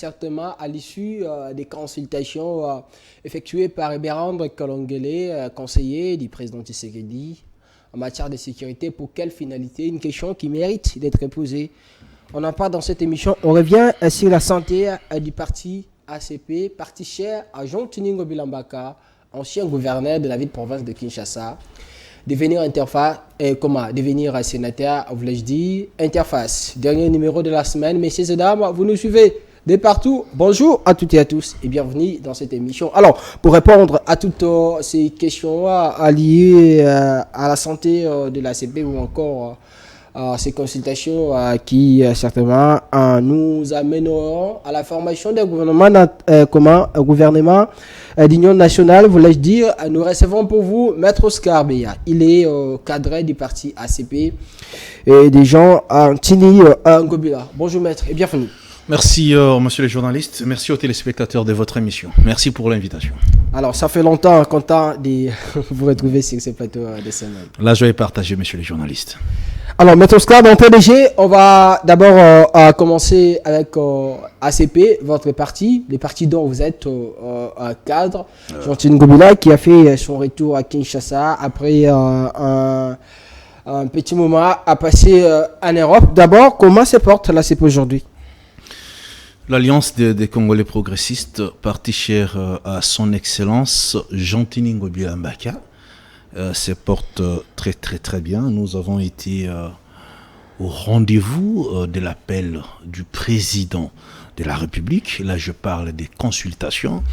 certainement à l'issue des consultations effectuées par Berandre Kalongele, conseiller du président Tshisekedi en matière de sécurité. Pour quelle finalité? Une question qui mérite d'être posée. On en parle dans cette émission. On revient sur la santé du parti ACP, parti cher à Jean Tiningo Bilambaka, ancien gouverneur de la ville-province de Kinshasa. Devenir devenir sénateur, voulais-je dire, interface. Dernier numéro de la semaine, messieurs et dames, vous nous suivez de partout. Bonjour à toutes et à tous et bienvenue dans cette émission. Alors, pour répondre à toutes ces questions liées à la santé de l'ACP ou encore ces consultations qui certainement nous amèneront à la formation d'un gouvernement d'union nationale, voulais-je dire. Nous recevons pour vous Maître Oscar Beya. Il est cadre du parti ACP et des gens Tini Ngobila. Bonjour Maître et bienvenue. Merci monsieur les journalistes, merci aux téléspectateurs de votre émission. Merci pour l'invitation. Alors ça fait longtemps, content de vous retrouver sur ce plateau de semaine. La joie est partagée, monsieur les journalistes. Alors Maître Oscar, dans PDG, on va d'abord commencer avec ACP, votre parti, les partis dont vous êtes cadre. Jean-Tine Ngobila qui a fait son retour à Kinshasa après un petit moment à passer en Europe. D'abord, comment se porte l'ACP aujourd'hui? L'Alliance des Congolais progressistes, parti cher à son excellence Jean-Tine Ngobila Mbaka, se porte très très très bien. Nous avons été au rendez-vous de l'appel du président de la République. Là, je parle des consultations.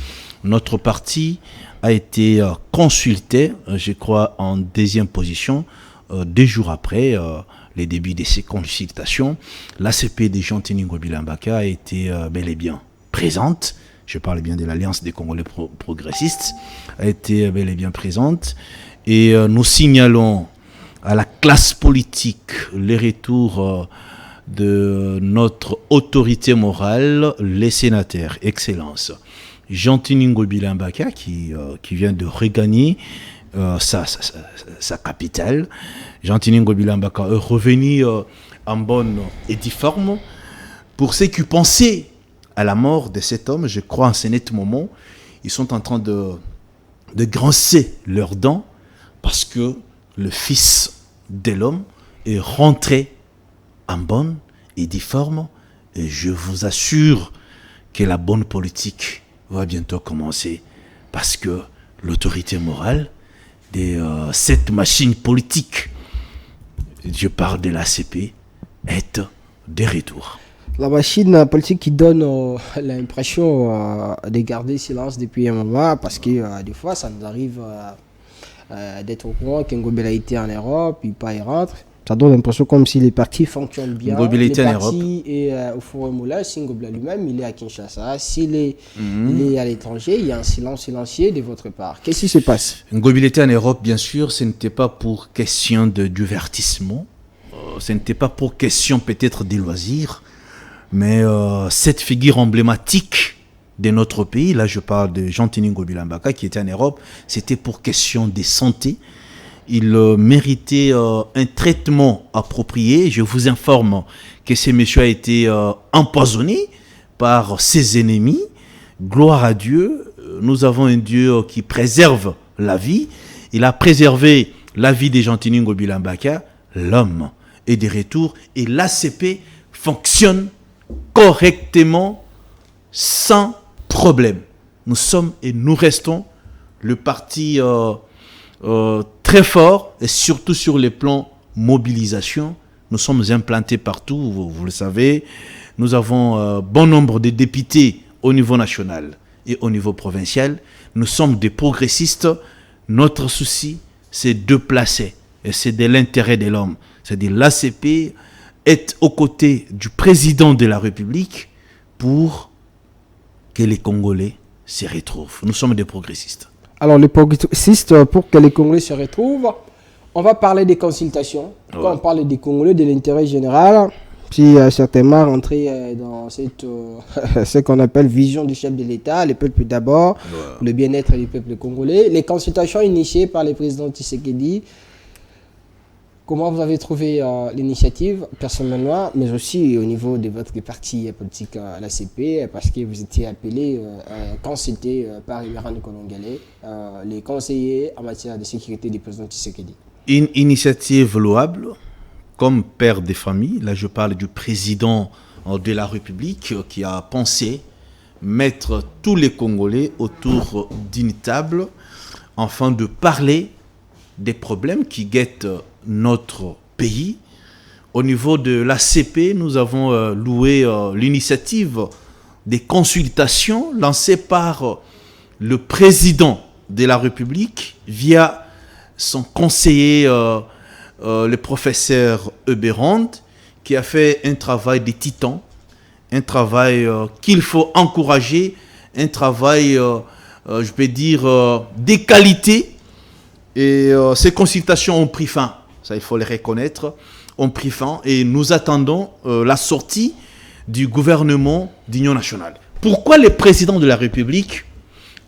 Notre parti a été consulté, je crois, en deuxième position, 2 jours après les débuts de ces consultations. L'ACP de Jean-Tine Ngobila Mbaka a été bel et bien présente. Je parle bien de l'Alliance des Congolais progressistes, a été bel et bien présente. Et nous signalons à la classe politique le retour de notre autorité morale, les sénateurs, Excellence. Jean-Tine Ngobila Mbaka qui vient de regagner sa capitale. Jean-Tine Ngobila Mbaka est revenu en bonne et due forme. Pour ceux qui pensaient à la mort de cet homme, je crois en ce net moment, ils sont en train de grincer leurs dents parce que le fils de l'homme est rentré en bonne et due forme. Et je vous assure que la bonne politique va bientôt commencer parce que l'autorité morale de cette machine politique, je parle de l'ACP, est de retour. La machine politique qui donne l'impression de garder silence depuis un moment parce que des fois ça nous arrive d'être au courant qu'Ngobila était en Europe, puis pas il rentre. Ça donne l'impression comme si les partis fonctionnent bien. Ngobila était en Europe. Et au Forum Moula, si Ngobila lui-même, il est à Kinshasa. S'il est, il est à l'étranger, il y a un silence silencieux de votre part. Qu'est-ce qui se passe? Ngobila était en Europe, bien sûr. Ce n'était pas pour question de divertissement. Ce n'était pas pour question peut-être des loisirs. Mais cette figure emblématique de notre pays, là je parle de Jean-Tine Ngobila Mbaka qui était en Europe, c'était pour question de santé. Il méritait un traitement approprié. Je vous informe que ce monsieur a été empoisonné par ses ennemis. Gloire à Dieu. Nous avons un Dieu qui préserve la vie. Il a préservé la vie de Jean-Tine Ngobila Mbaka. L'homme est de retour et l'ACP fonctionne correctement, sans problème. Nous sommes et nous restons le parti très fort et surtout sur les plans mobilisation. Nous sommes implantés partout, vous le savez. Nous avons bon nombre de députés au niveau national et au niveau provincial. Nous sommes des progressistes. Notre souci, c'est de placer et c'est de l'intérêt de l'homme. C'est-à-dire l'ACP est aux côtés du président de la République pour que les Congolais se retrouvent. Nous sommes des progressistes. Alors, les progressistes, pour que les Congolais se retrouvent, on va parler des consultations. Ouais. Quand on parle des Congolais, de l'intérêt général, puis certainement rentrer dans cette, ce qu'on appelle vision du chef de l'État, le peuple d'abord, le bien-être du peuple congolais. Les consultations initiées par le président Tshisekedi Comment vous avez trouvé l'initiative, personnellement, mais aussi au niveau de votre parti politique à l'ACP, parce que vous étiez appelé, consulté par Emerand Kolongelé, les conseillers en matière de sécurité du président Tshisekedi? Une initiative louable, comme père des familles. Là, je parle du président de la République qui a pensé mettre tous les Congolais autour d'une table afin de parler des problèmes qui guettent notre pays. Au niveau de l'ACP, nous avons loué l'initiative des consultations lancées par le président de la République via son conseiller, le professeur Eberand, qui a fait un travail de titan, un travail qu'il faut encourager, un travail, je peux dire, de qualité. Et ces consultations ont pris fin, ça il faut le reconnaître, ont pris fin et nous attendons la sortie du gouvernement d'Union nationale. Pourquoi le président de la République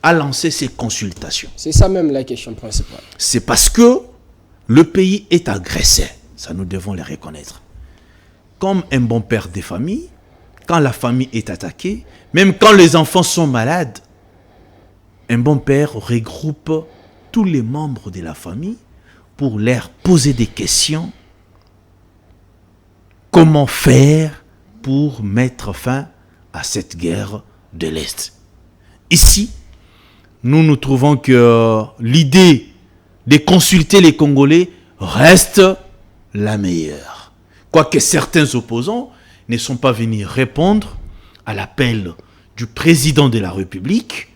a lancé ces consultations? C'est ça même la question principale. C'est parce que le pays est agressé, ça nous devons le reconnaître. Comme un bon père de famille, quand la famille est attaquée, même quand les enfants sont malades, un bon père regroupe tous les membres de la famille pour leur poser des questions. Comment faire pour mettre fin à cette guerre de l'Est? Ici, nous trouvons que l'idée de consulter les Congolais reste la meilleure. Quoique certains opposants ne sont pas venus répondre à l'appel du président de la République,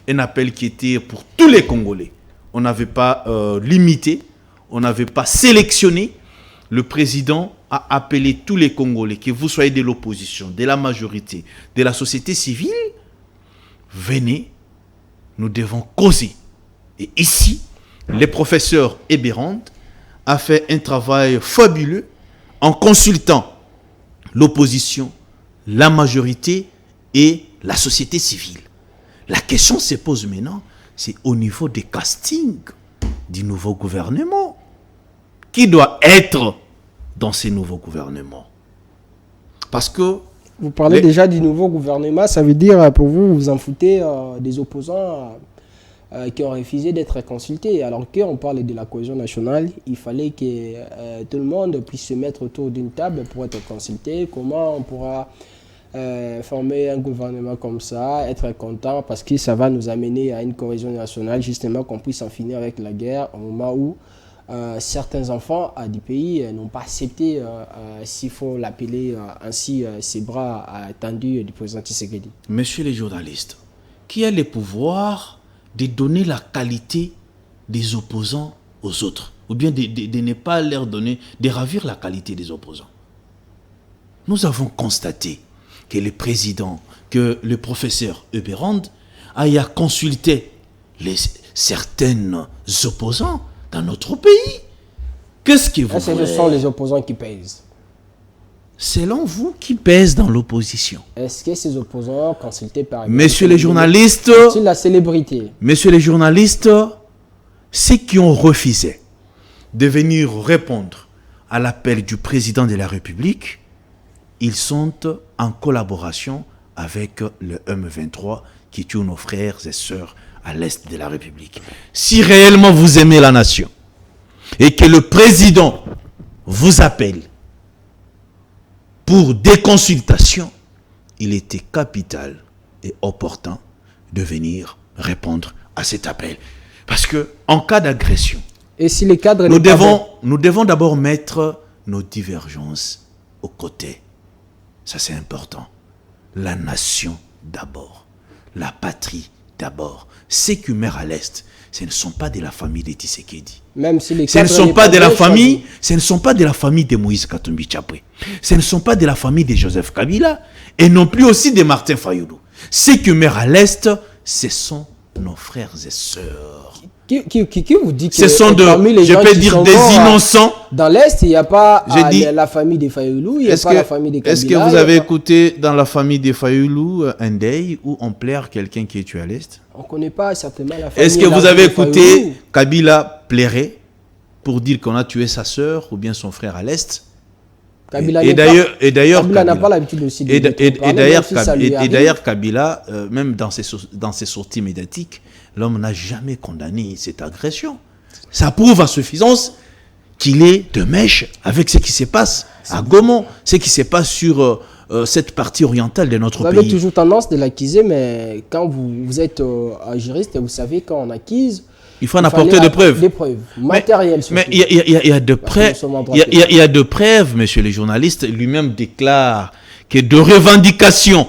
un appel qui était pour tous les Congolais. On n'avait pas limité, on n'avait pas sélectionné. Le président a appelé tous les Congolais, que vous soyez de l'opposition, de la majorité, de la société civile, venez, nous devons causer. Et ici, le professeur Eberand a fait un travail fabuleux en consultant l'opposition, la majorité et la société civile. La question se pose maintenant, c'est au niveau des castings du nouveau gouvernement. Qui doit être dans ces nouveaux gouvernements? Parce que... Vous parlez déjà du nouveau gouvernement, ça veut dire pour vous, vous en foutez des opposants qui ont refusé d'être consultés. Alors qu'on parle de la cohésion nationale, il fallait que tout le monde puisse se mettre autour d'une table pour être consulté. Comment on pourra former un gouvernement comme ça, être content, parce que ça va nous amener à une cohésion nationale, justement qu'on puisse en finir avec la guerre au moment où certains enfants du pays n'ont pas accepté, s'il faut l'appeler ainsi, ces bras tendus du président Tshisekedi. Messieurs les journalistes, qui a le pouvoir de donner la qualité des opposants aux autres, ou bien de ne pas leur donner, de ravir la qualité des opposants? Nous avons constaté que le président, que le professeur Eberand a consulté certains opposants dans notre pays. Qu'est-ce que vous voulez? Ce sont les opposants qui pèsent. Selon vous, qui pèse dans l'opposition? Est-ce que ces opposants consultés par... Messieurs les journalistes... C'est la célébrité. Messieurs les journalistes, ceux qui ont refusé de venir répondre à l'appel du président de la République, ils sont en collaboration avec le M23 qui tue nos frères et sœurs à l'est de la République. Si réellement vous aimez la nation et que le président vous appelle pour des consultations, il était capital et opportun de venir répondre à cet appel. Parce que en cas d'agression, et si les cadres nous devons d'abord mettre nos divergences aux côtés. Ça, c'est important. La nation d'abord. La patrie d'abord. Ceux qui meurent à l'Est, ce ne sont pas de la famille de Tshisekedi. Même si les ce ne sont pas de la famille, ce ne sont pas de la famille de Moïse Katumbi Tchapwe. Ce ne sont pas de la famille de Joseph Kabila et non plus aussi de Martin Fayoulou. Ceux qui meurent à l'Est, ce sont nos frères et sœurs. Qui vous dit que ce sont je peux dire des innocents. Dans l'Est, il n'y a pas la famille des Fayoulou, il n'y a pas la famille des Kabila. Est-ce que vous avez écouté dans la famille des Fayoulou un deuil où on plaire quelqu'un qui est tué à l'Est? On ne connaît pas certainement la famille. Est-ce que vous avez écouté Kabila plairer pour dire qu'on a tué sa sœur ou bien son frère à l'est. Kabila Et d'ailleurs, Kabila n'a pas l'habitude aussi de et d'ailleurs, même si ça lui et arrive. d'ailleurs, Kabila, même dans ses sorties médiatiques, l'homme n'a jamais condamné cette agression. Ça prouve à suffisance qu'il est de mèche avec ce qui se passe à Gaumont, ce qui se passe sur cette partie orientale de notre Vous pays. avez toujours tendance de l'accuser, mais quand vous êtes un juriste, vous savez quand on accuse, Il faut en apporter des preuves. Des preuves matérielles surtout. Mais il y a de preuves. Il y a de preuves, monsieur le journaliste. Lui-même déclare que de revendications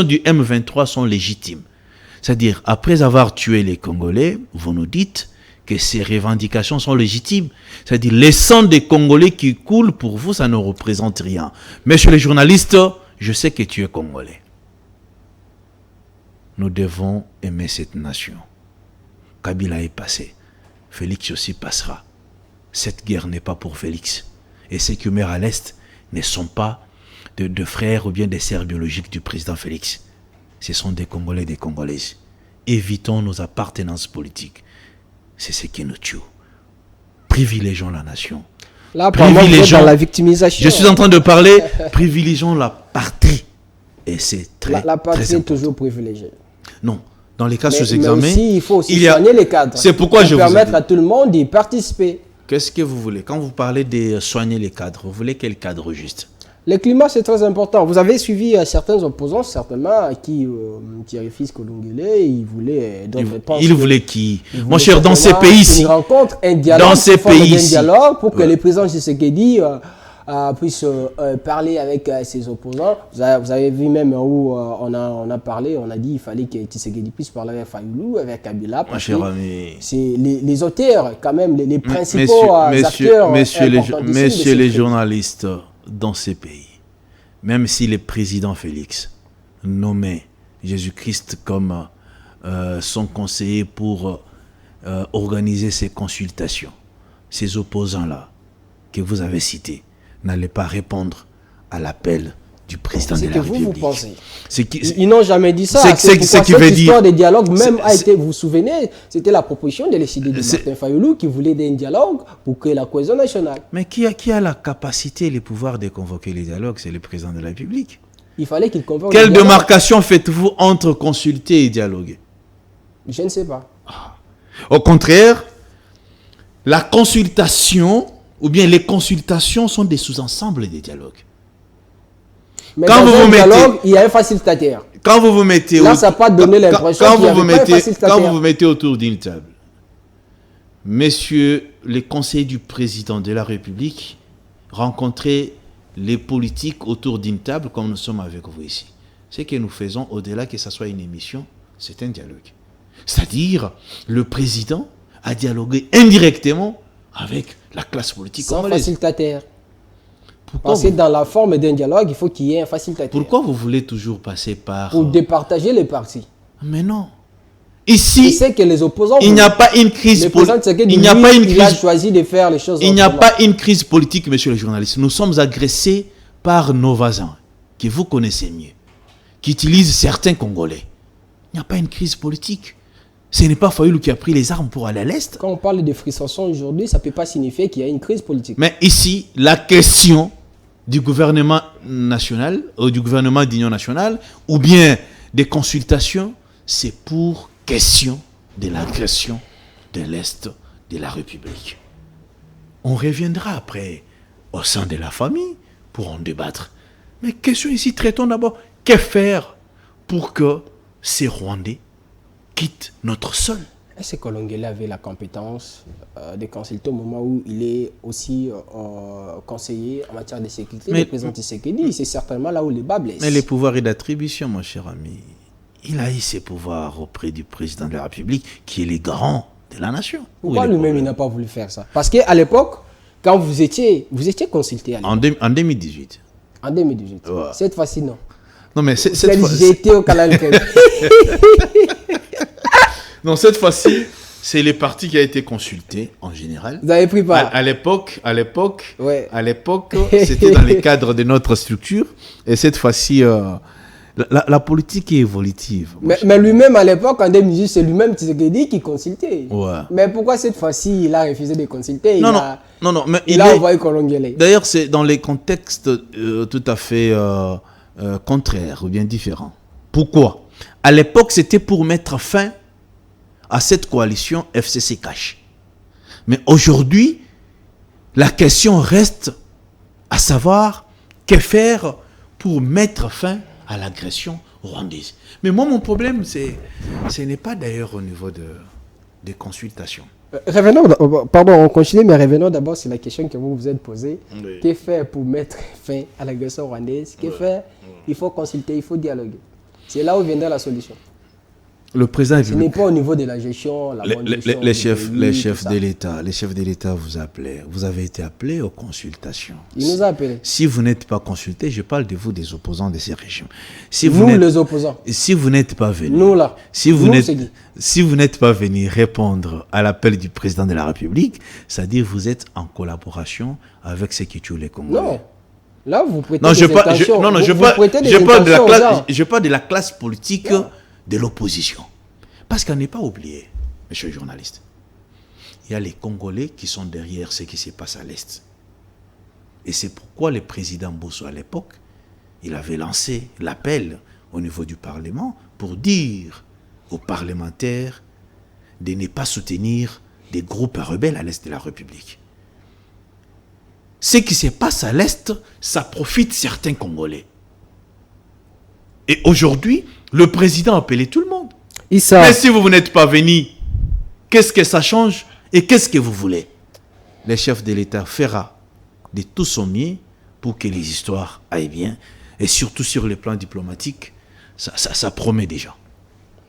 du M23 sont légitimes. C'est-à-dire, après avoir tué les Congolais, vous nous dites que ces revendications sont légitimes. C'est-à-dire, les sangs des Congolais qui coulent, pour vous, ça ne représente rien. Monsieur le journaliste, je sais que tu es Congolais. Nous devons aimer cette nation. Kabila est passé. Félix aussi passera. Cette guerre n'est pas pour Félix. Et ceux qui meurent à l'Est ne sont pas de frères ou bien des sœurs biologiques du président Félix. Ce sont des Congolais et des Congolaises. Évitons nos appartenances politiques. C'est ce qui nous tue. Privilégions la nation. Là, privilégions dans la victimisation. Je suis en train de parler, privilégions la patrie. Et c'est très La patrie très est important. toujours privilégiée. Non. Dans les cas sous Mais examen, aussi, il faut aussi soigner les cadres. C'est pourquoi je vous permettre à tout le monde d'y participer. Qu'est-ce que vous voulez? Quand vous parlez de soigner les cadres, vous voulez quel cadre juste? Le climat, c'est très important. Vous avez suivi certains opposants, certainement, qui refusent Kolongele. Ils voulaient Ils voulaient qui? Mon cher, dans ces pays-ci. Une rencontre, un dialogue. Dans ces pays-ci. Un dialogue pour que le président Tshisekedi puisse parler avec ses opposants. Vous avez vu même où on a parlé, on a dit qu'il fallait que Tshisekedi puisse parler avec Fayoulou, avec Kabila. Mon cher ami. C'est les auteurs, quand même, les principaux acteurs. Messieurs les journalistes, dans ces pays, même si le président Félix nommait Jésus-Christ comme son conseiller pour organiser ces consultations, ces opposants-là que vous avez cités n'allaient pas répondre à l'appel du président de la République. C'est que vous pensez. Ils n'ont jamais dit ça. C'est ce qui veut dire. L'histoire des dialogues même a été, vous vous souvenez, c'était la proposition de l'ECD de Martin Fayoulou qui voulait un dialogue pour créer la cohésion nationale. Mais qui a la capacité et le pouvoir de convoquer les dialogues? C'est le président de la République. Il fallait qu'il convoque. Quelle démarcation faites-vous entre consulter et dialoguer? Je ne sais pas. Au contraire, la consultation ou bien les consultations sont des sous-ensembles des dialogues. Mais quand dans un dialogue, il y a un facilitateur. Quand vous vous mettez là, ça n'a pas donné l'impression qu'il y avait pas un facilitateur. Quand vous vous mettez autour d'une table, messieurs les conseillers du président de la République, rencontrez les politiques autour d'une table comme nous sommes avec vous ici. Ce que nous faisons, au-delà que ce soit une émission, c'est un dialogue. C'est-à-dire, le président a dialogué indirectement avec la classe politique congolaise. Sans facilitateur. Parce que dans la forme d'un dialogue, il faut qu'il y ait un facilitateur. Pourquoi vous voulez toujours passer par... Pour départager les partis. Mais non. Ici, c'est que les opposants... Il n'y a pas une crise politique. Il a choisi de faire les choses Il n'y a pas une crise politique, monsieur le journaliste. Nous sommes agressés par nos voisins, que vous connaissez mieux, qui utilisent certains Congolais. Il n'y a pas une crise politique. Ce n'est pas Fayoulou qui a pris les armes pour aller à l'Est. Quand on parle de frustration aujourd'hui, ça ne peut pas signifier qu'il y a une crise politique. Mais ici, la question du gouvernement national, ou du gouvernement d'union nationale, ou bien des consultations, c'est pour question de l'agression de l'Est de la République. On reviendra après au sein de la famille pour en débattre. Mais question ici, traitons d'abord, que faire pour que ces Rwandais quittent notre sol? Est-ce que Kolongele avait la compétence de consulter au moment où il est aussi conseiller en matière de sécurité? Le président Tshisekedi, c'est certainement là où les bas blessent. Mais les pouvoirs et d'attribution, mon cher ami, il a eu ses pouvoirs auprès du président de la République, qui est le garant de la nation. Pourquoi lui-même il n'a pas voulu faire ça? Parce qu'à l'époque, quand vous étiez consulté à l'époque. En 2018. En 2018. Ouais. Cette fois-ci, non. Non, mais cette fois... J'ai été au Canal. Non, cette fois-ci, c'est les partis qui a été consulté en général. Vous avez pris part. À l'époque, ouais. c'était dans les cadres de notre structure. Et cette fois-ci, La politique est évolutive. Mais lui-même, à l'époque, en 2018, c'est lui-même Tshisekedi qui consultait. Ouais. Mais pourquoi cette fois-ci, il a refusé de consulter? Non, mais il a envoyé Kolongele. D'ailleurs, c'est dans les contextes tout à fait contraires ou bien différents. Pourquoi? À l'époque, c'était pour mettre fin à cette coalition FCC Cash. Mais aujourd'hui, la question reste à savoir que faire pour mettre fin à l'agression rwandaise. Mais moi, mon problème, ce n'est pas d'ailleurs au niveau des consultations. Revenons, pardon, on continue, mais revenons d'abord sur la question que vous vous êtes posée. Oui. Que faire pour mettre fin à l'agression rwandaise? Que faire? Il faut consulter, il faut dialoguer. C'est là où viendra la solution. Le président, ce n'est pas au niveau de la gestion, les chefs de l'État vous appelaient. Vous avez été appelés aux consultations. Ils nous ont appelés. Si vous n'êtes pas consultés, je parle de vous, des opposants de ces régimes. Nous, les opposants. Si vous n'êtes pas venus. Nous, là. Si vous n'êtes pas venus répondre à l'appel du président de la République, c'est-à-dire vous êtes en collaboration avec ceux qui tuent les Congolais. Non. Là, vous prêtez des intentions. Je parle de la classe politique de l'opposition. Parce qu'on n'est pas oublié, monsieur le journaliste. Il y a les Congolais qui sont derrière ce qui se passe à l'Est. Et c'est pourquoi le président Bosso, à l'époque, il avait lancé l'appel au niveau du Parlement pour dire aux parlementaires de ne pas soutenir des groupes rebelles à l'Est de la République. Ce qui se passe à l'Est, ça profite certains Congolais. Et aujourd'hui, le président a appelé tout le monde. Mais si vous n'êtes pas venu, qu'est-ce que ça change et qu'est-ce que vous voulez? Le chef de l'État fera de tout son mieux pour que les histoires aillent bien. Et surtout sur le plan diplomatique, ça promet déjà.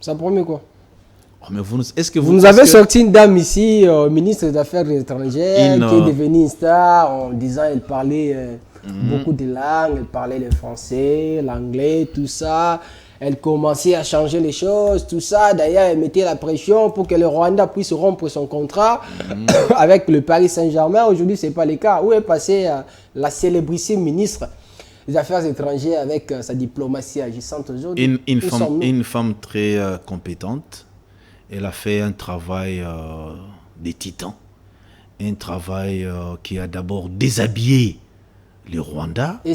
Ça promet quoi? Oh, mais vous nous avez sorti une dame ici, ministre des Affaires étrangères, qui est devenue une star en disant qu'elle parlait beaucoup de langues, elle parlait le français, l'anglais, tout ça. Elle commençait à changer les choses, tout ça. D'ailleurs, elle mettait la pression pour que le Rwanda puisse rompre son contrat avec le Paris Saint-Germain. Aujourd'hui, ce n'est pas le cas. Où est passée la célébrissime ministre des Affaires étrangères avec sa diplomatie agissante aujourd'hui? Une femme très compétente. Elle a fait un travail de titan. Un travail qui a d'abord déshabillé le Rwanda et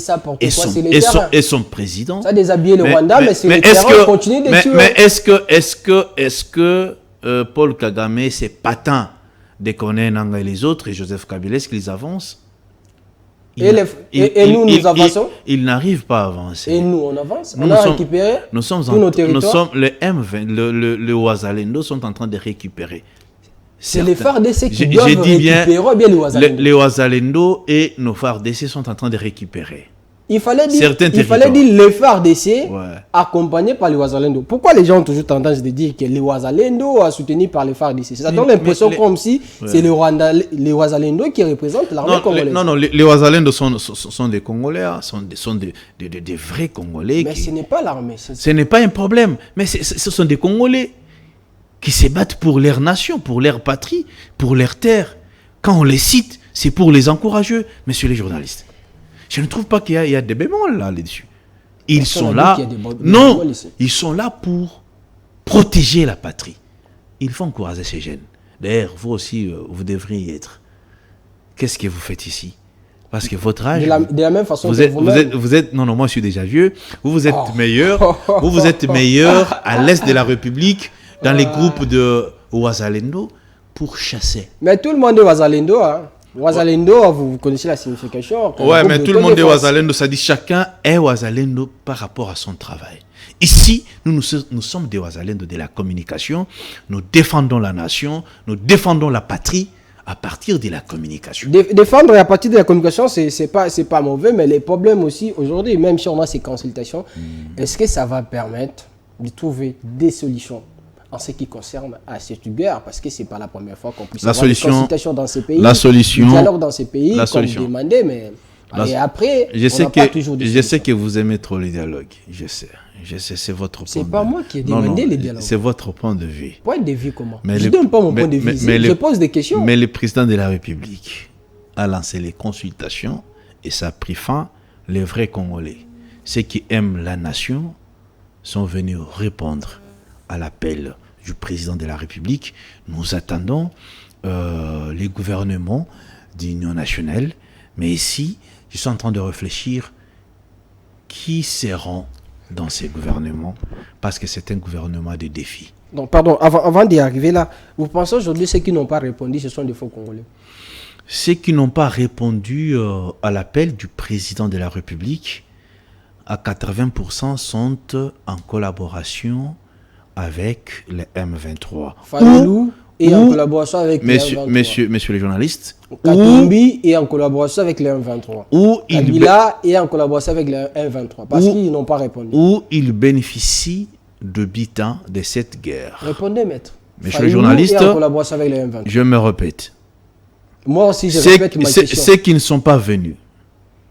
son président. Ça déshabillé le Rwanda, mais c'est le terrain continue de tuer. Mais est-ce que Paul Kagame, c'est patent de connaître Nanga et les autres, et Joseph Kabila, est-ce qu'ils avancent? Nous avançons. Ils n'arrivent pas à avancer. Et nous, on avance. On a récupéré tous nos territoires. Les M20, le Ouazalendo sont en train de récupérer. C'est les FARDC qui doivent récupérer bien les Ouazalendo. Les Ouazalendo et nos FARDC sont en train de récupérer. Il fallait dire les FARDC accompagnés par les Ouazalendo. Pourquoi les gens ont toujours tendance de dire que les Ouazalendo sont soutenus par les FARDC? Ça donne l'impression comme si c'est les Ouazalendo qui représentent l'armée congolaise. Non, les Ouazalendo sont des Congolais, sont des vrais Congolais. Mais ce n'est pas l'armée. Ce n'est pas un problème. Mais ce sont des Congolais qui se battent pour leur nation, pour leur patrie, pour leur terre. Quand on les cite, c'est pour les encourager, messieurs les journalistes. Je ne trouve pas qu'il y a des bémols là-dessus. Ils sont là. Ils sont là pour protéger la patrie. Il faut encourager ces jeunes. D'ailleurs, vous aussi, vous devriez y être. Qu'est-ce que vous faites ici? Parce que votre âge... De la même façon vous êtes... Non, moi je suis déjà vieux. Vous êtes meilleur. Vous êtes meilleur à l'est de la République, dans les groupes de Ouazalendo, pour chasser. Mais tout le monde est Ouazalendo, hein. Ouazalendo, vous connaissez la signification. Ouais, mais tout le monde est Ouazalendo, ça dit chacun est Ouazalendo par rapport à son travail. Ici, nous sommes des Ouazalendo de la communication. Nous défendons la nation, nous défendons la patrie à partir de la communication. Défendre à partir de la communication, c'est pas mauvais, mais les problèmes aussi, aujourd'hui, même si on a ces consultations, est-ce que ça va permettre de trouver des solutions en ce qui concerne à cette guerre, parce que ce n'est pas la première fois qu'on puisse avoir des consultations dans ces pays, des dialogues dans ces pays, comme demandé, mais et après, je sais que vous aimez trop les dialogues, je sais, c'est votre point de vue. C'est pas moi qui ai demandé les dialogues. C'est votre point de vue. Point de vue comment? Je ne donne pas mon point de vue, je pose des questions. Mais le président de la République a lancé les consultations et ça a pris fin les vrais Congolais, ceux qui aiment la nation, sont venus répondre à l'appel du président de la République. Nous attendons les gouvernements d'union nationale. Mais ici, je suis en train de réfléchir qui seront dans ces gouvernements, parce que c'est un gouvernement de défis. Donc, pardon, avant d'y arriver là, vous pensez aujourd'hui ceux qui n'ont pas répondu, ce sont des faux Congolais? Ceux qui n'ont pas répondu à l'appel du président de la République, à 80% sont en collaboration avec les M23. Fayulu est en collaboration avec les M23. Messieurs les journalistes. Katumbi est en collaboration avec les M23. Kabila est en collaboration avec les M23 parce qu'ils n'ont pas répondu. Ou ils bénéficient de bitins de cette guerre. Répondez, maître. Messieurs les journalistes, est en collaboration avec les M23. Je me répète. Moi aussi, je répète ma question. Ceux qui ne sont pas venus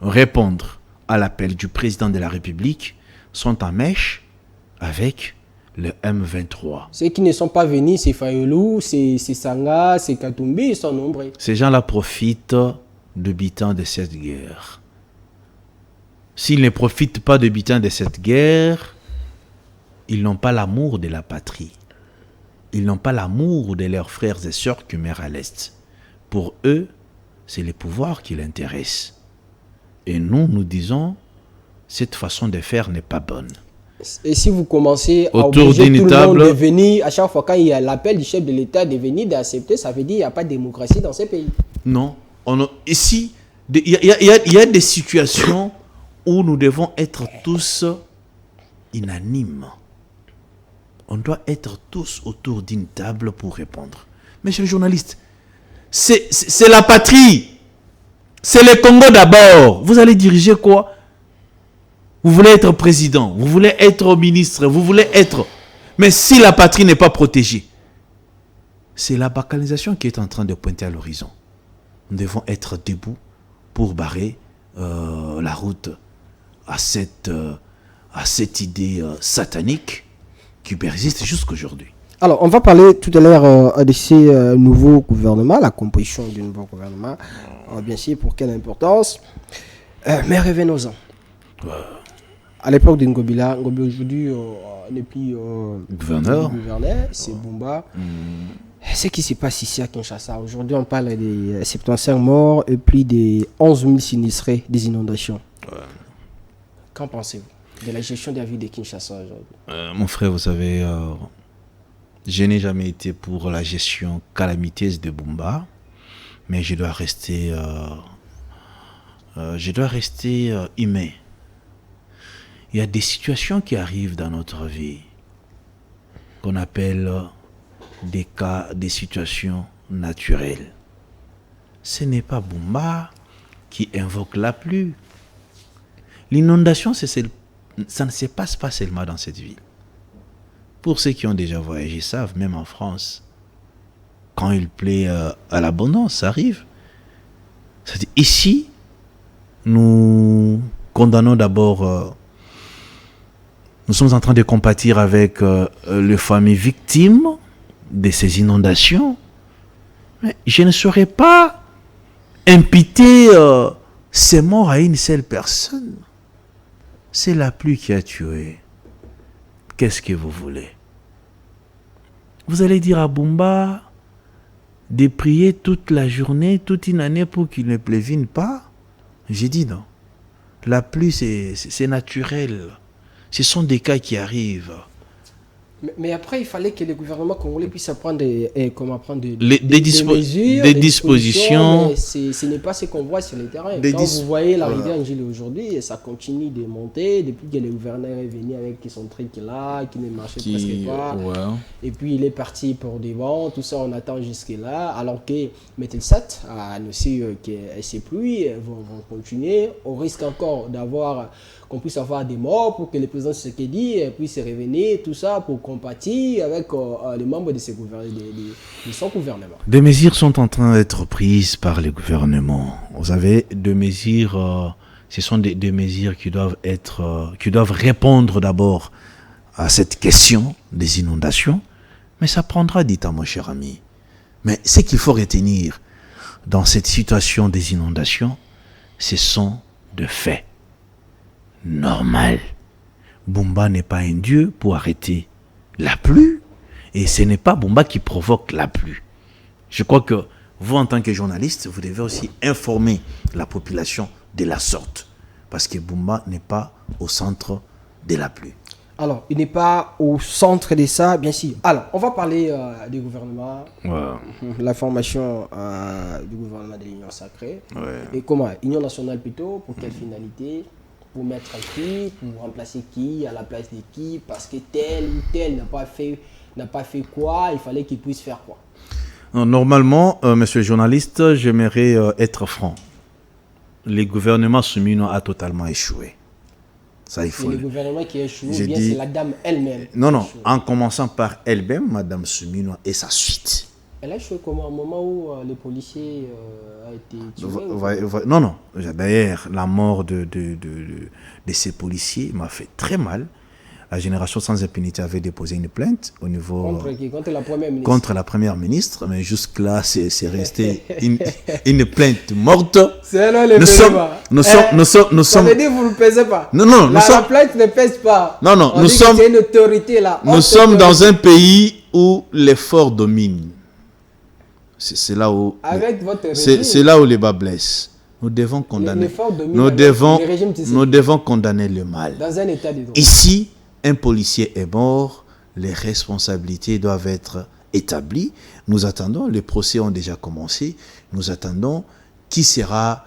répondre à l'appel du président de la République sont en mèche avec le M23. Ceux qui ne sont pas venus, c'est Fayulu, c'est Sanga, c'est Katumbi, ils sont nombreux. Ces gens-là profitent de bitins de cette guerre. S'ils ne profitent pas de bitins de cette guerre, ils n'ont pas l'amour de la patrie. Ils n'ont pas l'amour de leurs frères et sœurs qui meurent à l'Est. Pour eux, c'est le pouvoir qui les intéresse. Et nous disons, cette façon de faire n'est pas bonne. Et si vous commencez à obliger tout le monde de venir, à chaque fois quand il y a l'appel du chef de l'État de venir, d'accepter, ça veut dire qu'il n'y a pas de démocratie dans ces pays. Non. Ici, il y a des situations où nous devons être tous unanimes. On doit être tous autour d'une table pour répondre. Monsieur le journaliste, c'est la patrie. C'est le Congo d'abord. Vous allez diriger quoi? Vous voulez être président, vous voulez être ministre, vous voulez être... Mais si la patrie n'est pas protégée, c'est la balkanisation qui est en train de pointer à l'horizon. Nous devons être debout pour barrer la route à cette idée satanique qui persiste jusqu'aujourd'hui. Alors, on va parler tout à l'heure de ces nouveaux gouvernements, la composition du nouveau gouvernement. Bien sûr, pour quelle importance. Mais revenons-en. À l'époque de Ngobila aujourd'hui n'est plus gouverneur, c'est Bumba. Ce qui se passe ici à Kinshasa, aujourd'hui on parle des 75 morts et plus de 11 000 sinistrés des inondations. Qu'en pensez-vous de la gestion de la ville de Kinshasa aujourd'hui? Mon frère, vous savez, je n'ai jamais été pour la gestion calamiteuse de Bumba, mais je dois rester humain. Il y a des situations qui arrivent dans notre vie qu'on appelle des cas, des situations naturelles. Ce n'est pas Bumba qui invoque la pluie. L'inondation, ça ne se passe pas seulement dans cette ville. Pour ceux qui ont déjà voyagé savent, même en France, quand il plaît à l'abondance, ça arrive. C'est-à-dire, ici, nous condamnons d'abord... nous sommes en train de compatir avec les familles victimes de ces inondations. Mais je ne saurais pas imputer ces morts à une seule personne. C'est la pluie qui a tué. Qu'est-ce que vous voulez? Vous allez dire à Bumba de prier toute la journée, toute une année pour qu'il ne pleuvine pas? J'ai dit non. La pluie, c'est naturel. Ce sont des cas qui arrivent. Mais après, il fallait que le gouvernement congolais puisse prendre des mesures, des dispositions. Mais ce n'est pas ce qu'on voit sur le terrain. Quand vous voyez la rivière Njili aujourd'hui, ça continue de monter depuis que le gouverneur est venu avec son truc là, qui ne marchait presque pas. Ouais. Et puis il est parti pour devant, tout ça on attend jusque-là. Alors que Metelsat a annoncé que ces pluies vont continuer. On risque encore qu'on puisse avoir des morts pour que le président Tshisekedi puisse revenir, tout ça pour compatir avec les membres de son gouvernement. Des mesures sont en train d'être prises par le gouvernement. Vous savez, des mesures, ce sont des mesures qui doivent répondre d'abord à cette question des inondations, mais ça prendra du temps, mon cher ami. Mais ce qu'il faut retenir dans cette situation des inondations, ce sont des faits normaux. Bumba n'est pas un dieu pour arrêter la pluie. Et ce n'est pas Bumba qui provoque la pluie. Je crois que vous, en tant que journaliste, vous devez aussi informer la population de la sorte. Parce que Bumba n'est pas au centre de la pluie. Alors, il n'est pas au centre de ça, bien sûr. Alors, on va parler du gouvernement, la formation du gouvernement de l'Union sacrée. Et comment? Union nationale plutôt, pour quelle finalité? Pour mettre qui? Pour remplacer qui? À la place de qui? Parce que tel ou tel n'a pas fait quoi? Il fallait qu'il puisse faire quoi? Normalement, monsieur le journaliste, j'aimerais être franc. Le gouvernement Soumino a totalement échoué. Ça, il faut. Le gouvernement qui a échoué, ou bien c'est la dame elle-même? Non, en commençant par elle-même, madame Soumino et sa suite. Elle a échoué comment? Au moment où les policiers ont été tués? Non. D'ailleurs, la mort de ces policiers m'a fait très mal. La Génération sans impunité avait déposé une plainte au niveau... Contre qui? Contre la première ministre? Contre la première ministre, mais jusque-là, c'est resté une plainte morte. C'est là les nous sommes... Ça veut dire que vous ne pèsez pas? Non, la plainte ne pèse pas. Non, nous sommes... C'est une autorité là. Nous sommes dans un pays où l'effort domine. C'est là où... Avec votre régime... C'est là où les bas blessent. Nous devons condamner... Nous devons condamner le mal. Dans un état de droit. Ici... Un policier est mort, les responsabilités doivent être établies. Nous attendons, les procès ont déjà commencé, nous attendons qui sera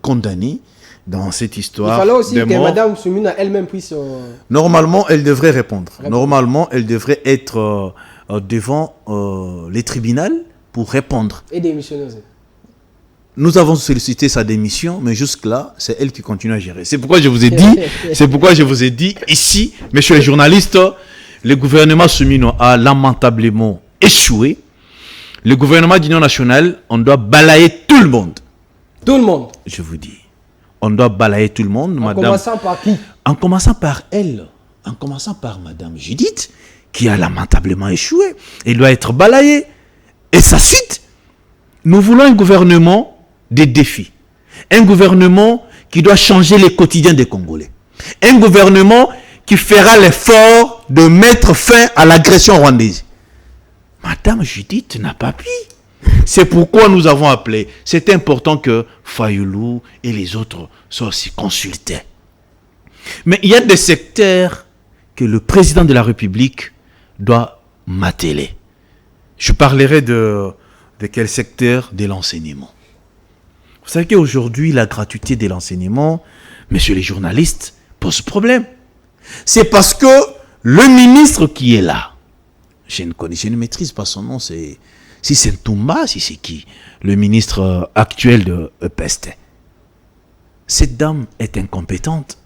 condamné dans cette histoire. Il fallait aussi que Mme Soumina elle-même puisse... Normalement, elle devrait répondre. Normalement, elle devrait être devant les tribunaux pour répondre. Et démissionner aussi. Nous avons sollicité sa démission, mais jusque-là, c'est elle qui continue à gérer. C'est pourquoi je vous ai dit, ici, messieurs les journalistes, le gouvernement Soumino a lamentablement échoué. Le gouvernement d'Union nationale, on doit balayer tout le monde. Tout le monde? Je vous dis. On doit balayer tout le monde. En commençant par qui? En commençant par elle. En commençant par Madame Judith, qui a lamentablement échoué. Elle doit être balayée. Et sa suite. Nous voulons un gouvernement des défis. Un gouvernement qui doit changer les quotidiens des Congolais. Un gouvernement qui fera l'effort de mettre fin à l'agression rwandaise. Madame Judith n'a pas pu. C'est pourquoi nous avons appelé. C'est important que Fayoulou et les autres soient aussi consultés. Mais il y a des secteurs que le président de la République doit m'atteler. Je parlerai de quel secteur? De l'enseignement. Vous savez qu'aujourd'hui, la gratuité de l'enseignement, messieurs les journalistes, pose problème. C'est parce que le ministre qui est là, je ne maîtrise pas son nom, si c'est Ntoumba, si c'est qui? Le ministre actuel de EPST. Cette dame est incompétente.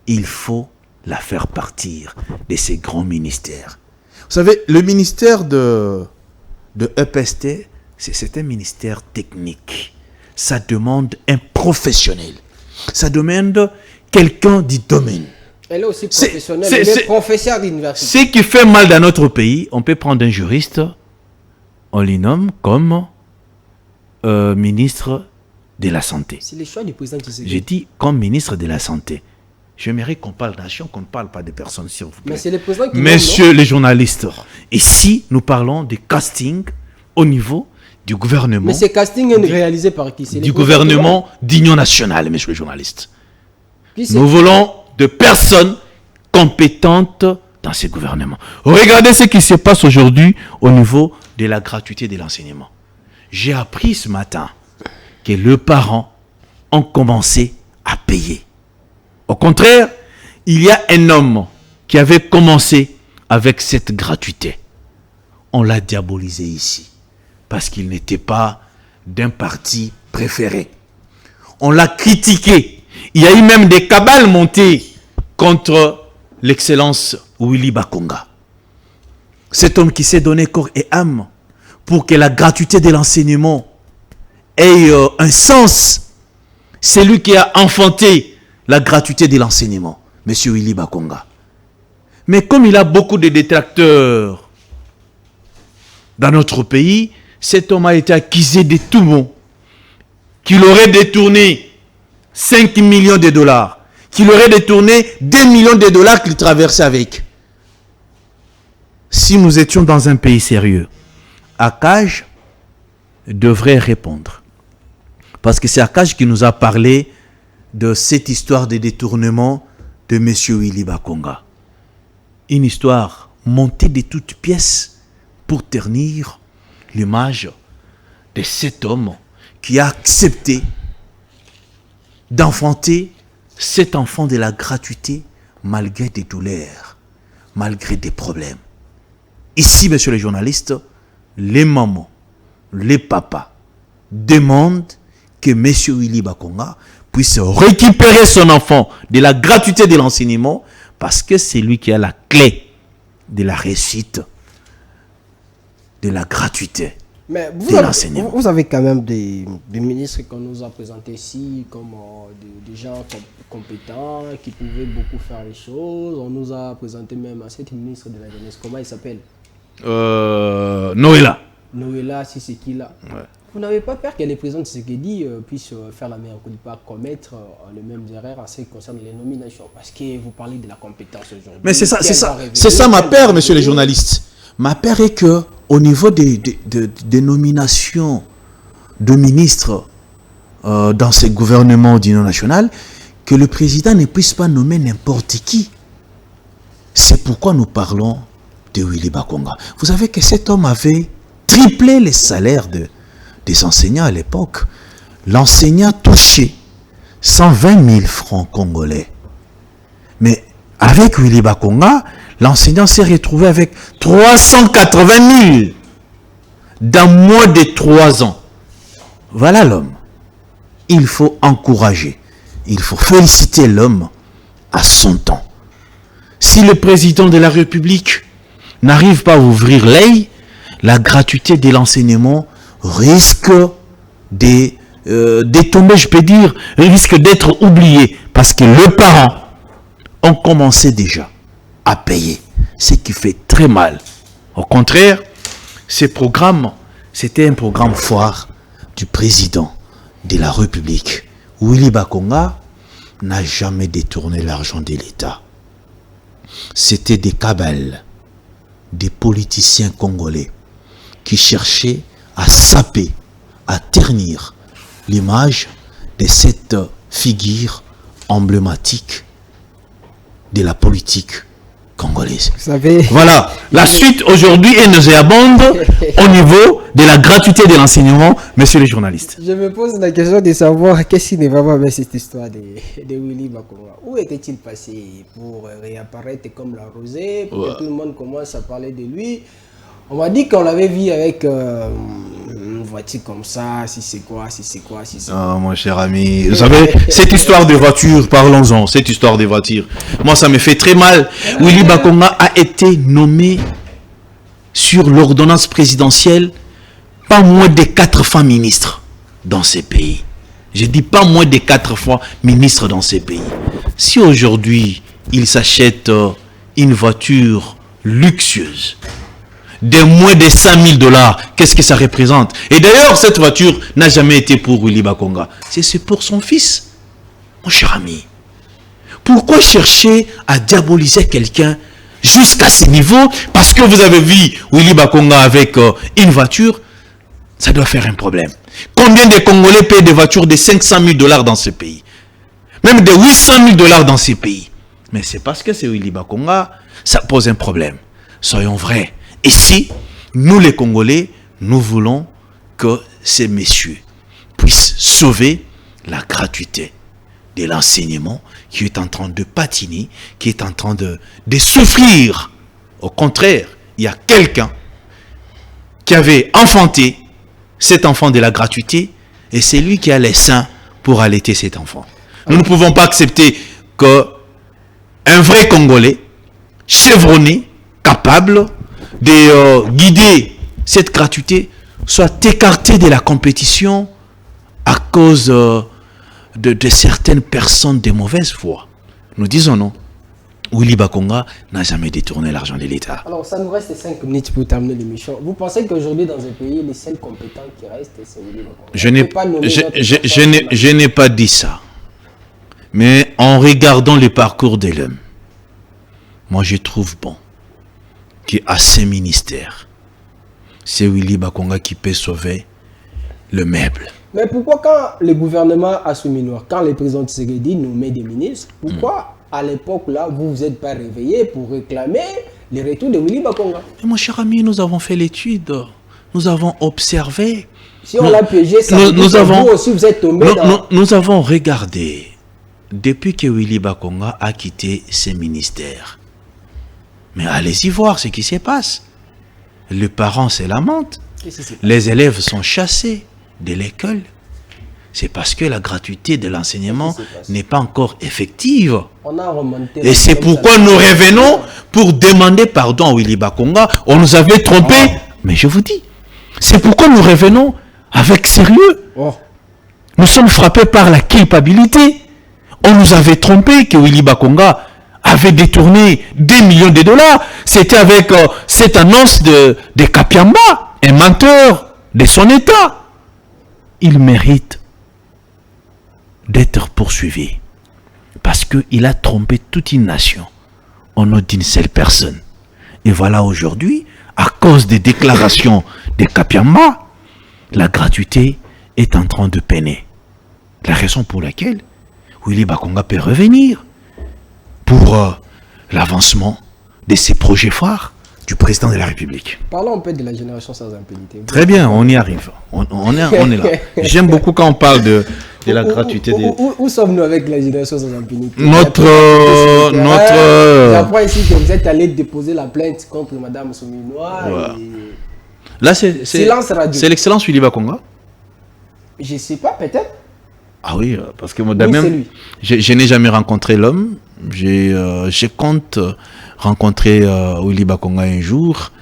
Il faut la faire partir de ces grands ministères. Vous savez, le ministère de EPST, c'est un ministère technique. Ça demande un professionnel. Ça demande quelqu'un du domaine. Elle est aussi professionnelle. Elle est professeure d'université. Ce qui fait mal dans notre pays, on peut prendre un juriste, on le nomme comme ministre de la Santé. C'est le choix du président qui s'est dit. J'ai dit comme ministre de la Santé. J'aimerais qu'on parle nation, qu'on ne parle pas de personnes, s'il vous plaît. Mais c'est le président qui... Messieurs les journalistes, ici, nous parlons de casting au niveau du gouvernement. Mais ces castings sont réalisés par qui? Du gouvernement d'Union nationale, messieurs les journalistes. Nous voulons de personnes compétentes dans ces gouvernements. Regardez ce qui se passe aujourd'hui au niveau de la gratuité de l'enseignement. J'ai appris ce matin que les parents ont commencé à payer. Au contraire, il y a un homme qui avait commencé avec cette gratuité. On l'a diabolisé ici parce qu'il n'était pas d'un parti préféré. On l'a critiqué. Il y a eu même des cabales montées contre l'excellence Willy Bakonga. Cet homme qui s'est donné corps et âme pour que la gratuité de l'enseignement ait un sens. C'est lui qui a enfanté la gratuité de l'enseignement, M. Willy Bakonga. Mais comme il a beaucoup de détracteurs dans notre pays, cet homme a été accusé de tout bon, qu'il aurait détourné 5 millions de dollars, qu'il aurait détourné des millions de dollars qu'il traversait avec. Si nous étions dans un pays sérieux, Akaj devrait répondre. Parce que c'est Akaj qui nous a parlé de cette histoire de détournement de M. Willy Bakonga. Une histoire montée de toutes pièces pour ternir l'image de cet homme qui a accepté d'enfanter cet enfant de la gratuité malgré des douleurs, malgré des problèmes. Ici, messieurs les journalistes, les mamans, les papas demandent que M. Willy Bakonga puisse récupérer son enfant de la gratuité de l'enseignement parce que c'est lui qui a la clé de la réussite, de la gratuité. Mais de vous avez quand même des ministres qu'on nous a présentés ici comme des gens compétents qui pouvaient beaucoup faire les choses. On nous a présenté même un certain ministre de la jeunesse. Comment il s'appelle? Noëlla. Noëlla, si c'est qui là. Ouais. Vous n'avez pas peur que les présidents de Tshisekedi puissent faire la meilleure coup de pas commettre les mêmes erreurs en ce qui concerne les nominations? Parce que vous parlez de la compétence aujourd'hui. Mais c'est ça ma peur, messieurs les journalistes. Ma peur est que au niveau des nominations de ministres dans ces gouvernements d'union nationale, que le président ne puisse pas nommer n'importe qui. C'est pourquoi nous parlons de Willy Bakonga. Vous savez que cet homme avait triplé les salaires des enseignants à l'époque. L'enseignant touchait 120 000 francs congolais. Mais avec Willy Bakonga, l'enseignant s'est retrouvé avec 380 000 dans moins de 3 ans. Voilà l'homme. Il faut encourager. Il faut féliciter l'homme à son temps. Si le président de la République n'arrive pas à ouvrir l'œil, la gratuité de l'enseignement risque de tomber, je peux dire, risque d'être oublié. Parce que les parents ont commencé déjà à payer, ce qui fait très mal. Au contraire, ce programme, c'était un programme phare du président de la République. Willy Bakonga n'a jamais détourné l'argent de l'État. C'était des cabales, des politiciens congolais qui cherchaient à saper, à ternir l'image de cette figure emblématique de la politique congolaise. Vous savez, voilà, la suite aujourd'hui est nauséabonde au niveau de la gratuité de l'enseignement, messieurs les journalistes. Je me pose la question de savoir qu'est-ce qui ne va pas avec cette histoire de Willy Bakonga. Où était-il passé pour réapparaître comme la rosée, pour que tout le monde commence à parler de lui? On m'a dit qu'on l'avait vu avec une voiture comme ça, si c'est quoi. Ah, mon cher ami, vous savez, cette histoire de voiture, parlons-en, cette histoire de voiture. Moi, ça me fait très mal. Willy Bakonga a été nommé sur l'ordonnance présidentielle pas moins de 4 fois ministre dans ces pays. Je dis pas moins de 4 fois ministre dans ces pays. Si aujourd'hui, il s'achète une voiture luxueuse, de moins de 100 000 dollars, qu'est-ce que ça représente? Et d'ailleurs, cette voiture n'a jamais été pour Willy Bakonga. C'est pour son fils. Mon cher ami, pourquoi chercher à diaboliser quelqu'un jusqu'à ce niveau? Parce que vous avez vu Willy Bakonga avec une voiture, ça doit faire un problème. Combien de Congolais payent des voitures de 500 000 dollars dans ce pays? Même de 800 000 dollars dans ces pays. Mais c'est parce que c'est Willy Bakonga, ça pose un problème. Soyons vrais. Ici, nous les Congolais, nous voulons que ces messieurs puissent sauver la gratuité de l'enseignement qui est en train de patiner, qui est en train de souffrir. Au contraire, il y a quelqu'un qui avait enfanté cet enfant de la gratuité et c'est lui qui a les seins pour allaiter cet enfant. Nous ne pouvons pas accepter qu'un vrai Congolais, chevronné, capable de guider cette gratuité, soit écarté de la compétition à cause de certaines personnes de mauvaise foi. Nous disons non. Willy Bakonga n'a jamais détourné l'argent de l'État. Alors, ça nous reste 5 minutes pour terminer l'émission. Vous pensez qu'aujourd'hui, dans un pays, les seuls compétents qui restent, c'est Willy Bakonga? Je n'ai pas dit ça. Mais en regardant le parcours de l'homme, moi je trouve bon qu'à ces ministères, c'est Willy Bakonga qui peut sauver le meuble. Mais pourquoi quand le gouvernement assouminois, quand le président Tshisekedi nous met des ministres, pourquoi à l'époque là vous vous êtes pas réveillé pour réclamer le retour de Willy Bakonga? Et mon cher ami, nous avons fait l'étude, nous avons observé. Si on l'a piégé, ça vous aussi vous êtes tombé nous avons regardé depuis que Willy Bakonga a quitté ses ministères. Mais allez-y voir ce qui se passe. Les parents se lamentent. Les élèves sont chassés de l'école. C'est parce que la gratuité de l'enseignement n'est pas encore effective. On a remonté. Et c'est pourquoi nous revenons pour demander pardon à Willy Bakonga. On nous avait trompé. Mais je vous dis, c'est pourquoi nous revenons avec sérieux. Nous sommes frappés par la culpabilité. On nous avait trompé que Willy Bakonga avait détourné 2 millions de dollars. C'était avec cette annonce de Kapiamba, un menteur de son État. Il mérite d'être poursuivi parce qu'il a trompé toute une nation au nom d'une seule personne. Et voilà aujourd'hui, à cause des déclarations de Kapiamba, la gratuité est en train de peiner. La raison pour laquelle Willy Bakonga peut revenir pour l'avancement de ses projets phares du président de la République. Parlons un peu de la génération sans impunité. Très bien, on y arrive. On est là. J'aime beaucoup quand on parle de la gratuité. Où sommes-nous avec la génération sans impunité? J'apprends ici que vous êtes allé déposer la plainte contre Madame Souminois. Ouais. Là, c'est l'excellence Willy Bakonga. Je ne sais pas, peut-être. Ah oui, parce que moi, même, je n'ai jamais rencontré l'homme. Je compte rencontrer Willy Bakonga un jour.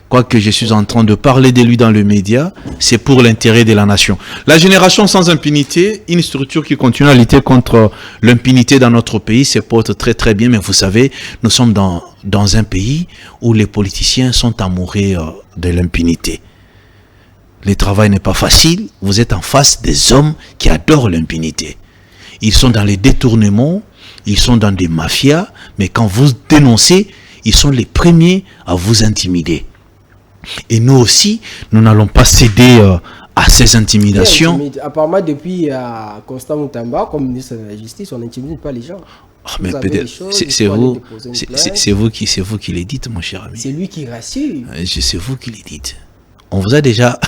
Quoique je suis en train de parler de lui dans le média, c'est pour l'intérêt de la nation. La génération sans impunité, une structure qui continue à lutter contre l'impunité dans notre pays, se porte très très bien. Mais vous savez, nous sommes dans un pays où les politiciens sont amoureux de l'impunité. Le travail n'est pas facile. Vous êtes en face des hommes qui adorent l'impunité. Ils sont dans les détournements, ils sont dans des mafias, mais quand vous dénoncez, ils sont les premiers à vous intimider. Et nous aussi, nous n'allons pas céder à ces intimidations. Apparemment, depuis Constant Moutamba, comme ministre de la Justice, on n'intimide pas les gens. Oh, mais peut-être, c'est vous qui les dites, mon cher ami. C'est lui qui rassure. C'est vous qui les dites. On vous a déjà...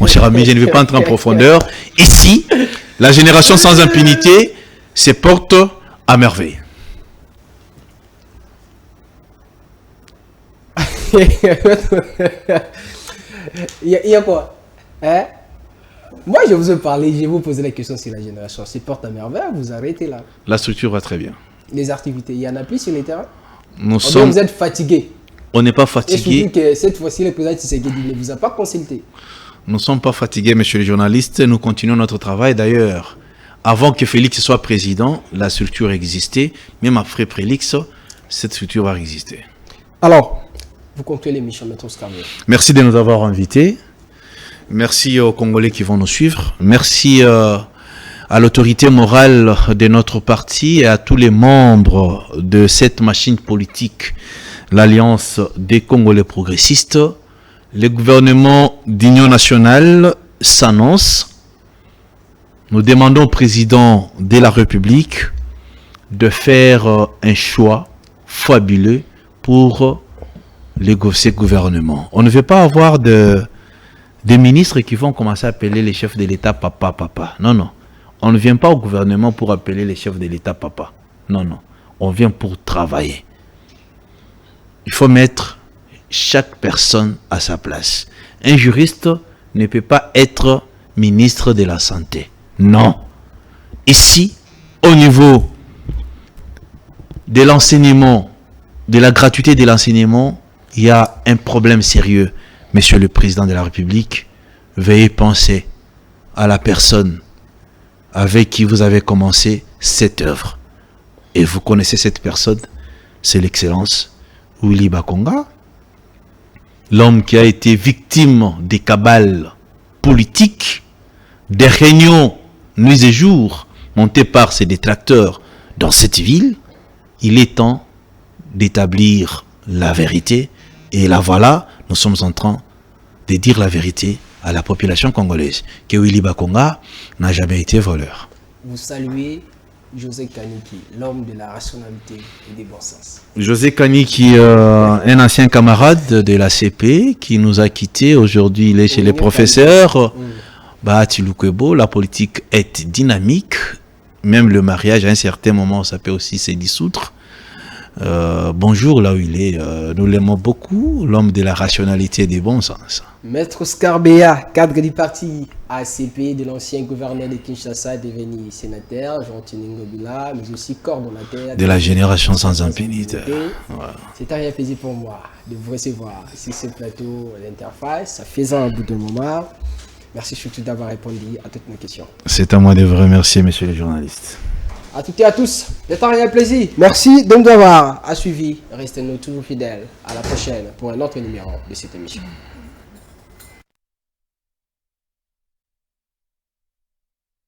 Mon cher ami, je ne vais pas entrer en profondeur. Ici, la génération sans impunité se porte à merveille. Il y a quoi, hein? Moi, je vous ai parlé, je vais vous poser la question sur la génération. Se porte à merveille, vous arrêtez là. La structure va très bien. Les activités, il y en a plus sur les terrains? Vous êtes fatigué. On n'est pas fatigué. Et surtout que cette fois-ci, le président Tshisekedi ne vous a pas consulté. Nous ne sommes pas fatigués, monsieur le journaliste. Nous continuons notre travail. D'ailleurs, avant que Félix soit président, la structure existait. Même après Félix, cette structure va exister. Alors, vous concluez l'émission, Maître Oscar. Merci de nous avoir invités. Merci aux Congolais qui vont nous suivre. Merci à l'autorité morale de notre parti et à tous les membres de cette machine politique, l'Alliance des Congolais progressistes. Le gouvernement d'union nationale s'annonce. Nous demandons au président de la République de faire un choix fabuleux pour ces gouvernements. On ne veut pas avoir des ministres qui vont commencer à appeler les chefs de l'État papa, papa. Non, non. On ne vient pas au gouvernement pour appeler les chefs de l'État papa. Non, non. On vient pour travailler. Il faut mettre chaque personne à sa place. Un juriste ne peut pas être ministre de la Santé. Non. Ici, au niveau de l'enseignement, de la gratuité de l'enseignement, il y a un problème sérieux. Monsieur le Président de la République, veuillez penser à la personne avec qui vous avez commencé cette œuvre. Et vous connaissez cette personne, c'est l'excellence Willy Bakonga, l'homme qui a été victime des cabales politiques, des réunions nuit et jour montées par ses détracteurs dans cette ville, il est temps d'établir la vérité. Et là, voilà, nous sommes en train de dire la vérité à la population congolaise, que Willy Bakonga n'a jamais été voleur. Vous saluez José Kaniki, l'homme de la rationalité et des bons sens. José Kaniki, un ancien camarade de la CP qui nous a quittés. Aujourd'hui, il est chez les professeurs. Tilukwebo, la politique est dynamique. Même le mariage, à un certain moment, ça peut aussi se dissoudre. Bonjour là où il est. Nous l'aimons beaucoup, l'homme de la rationalité et des bons sens. Maître Oscar Béa, cadre du parti ACP de l'ancien gouverneur de Kinshasa, devenu sénateur, Jean Tiningo Bila, mais aussi coordonnateur de la génération sans impunité. C'est un réel plaisir pour moi de vous recevoir sur ce plateau d'Interface. Ça fait un bout de moment. Merci surtout d'avoir répondu à toutes mes questions. C'est à moi de vous remercier, messieurs les journalistes. À toutes et à tous, c'est un réel plaisir. Merci de nous avoir suivis. Restez-nous toujours fidèles. À la prochaine pour un autre numéro de cette émission.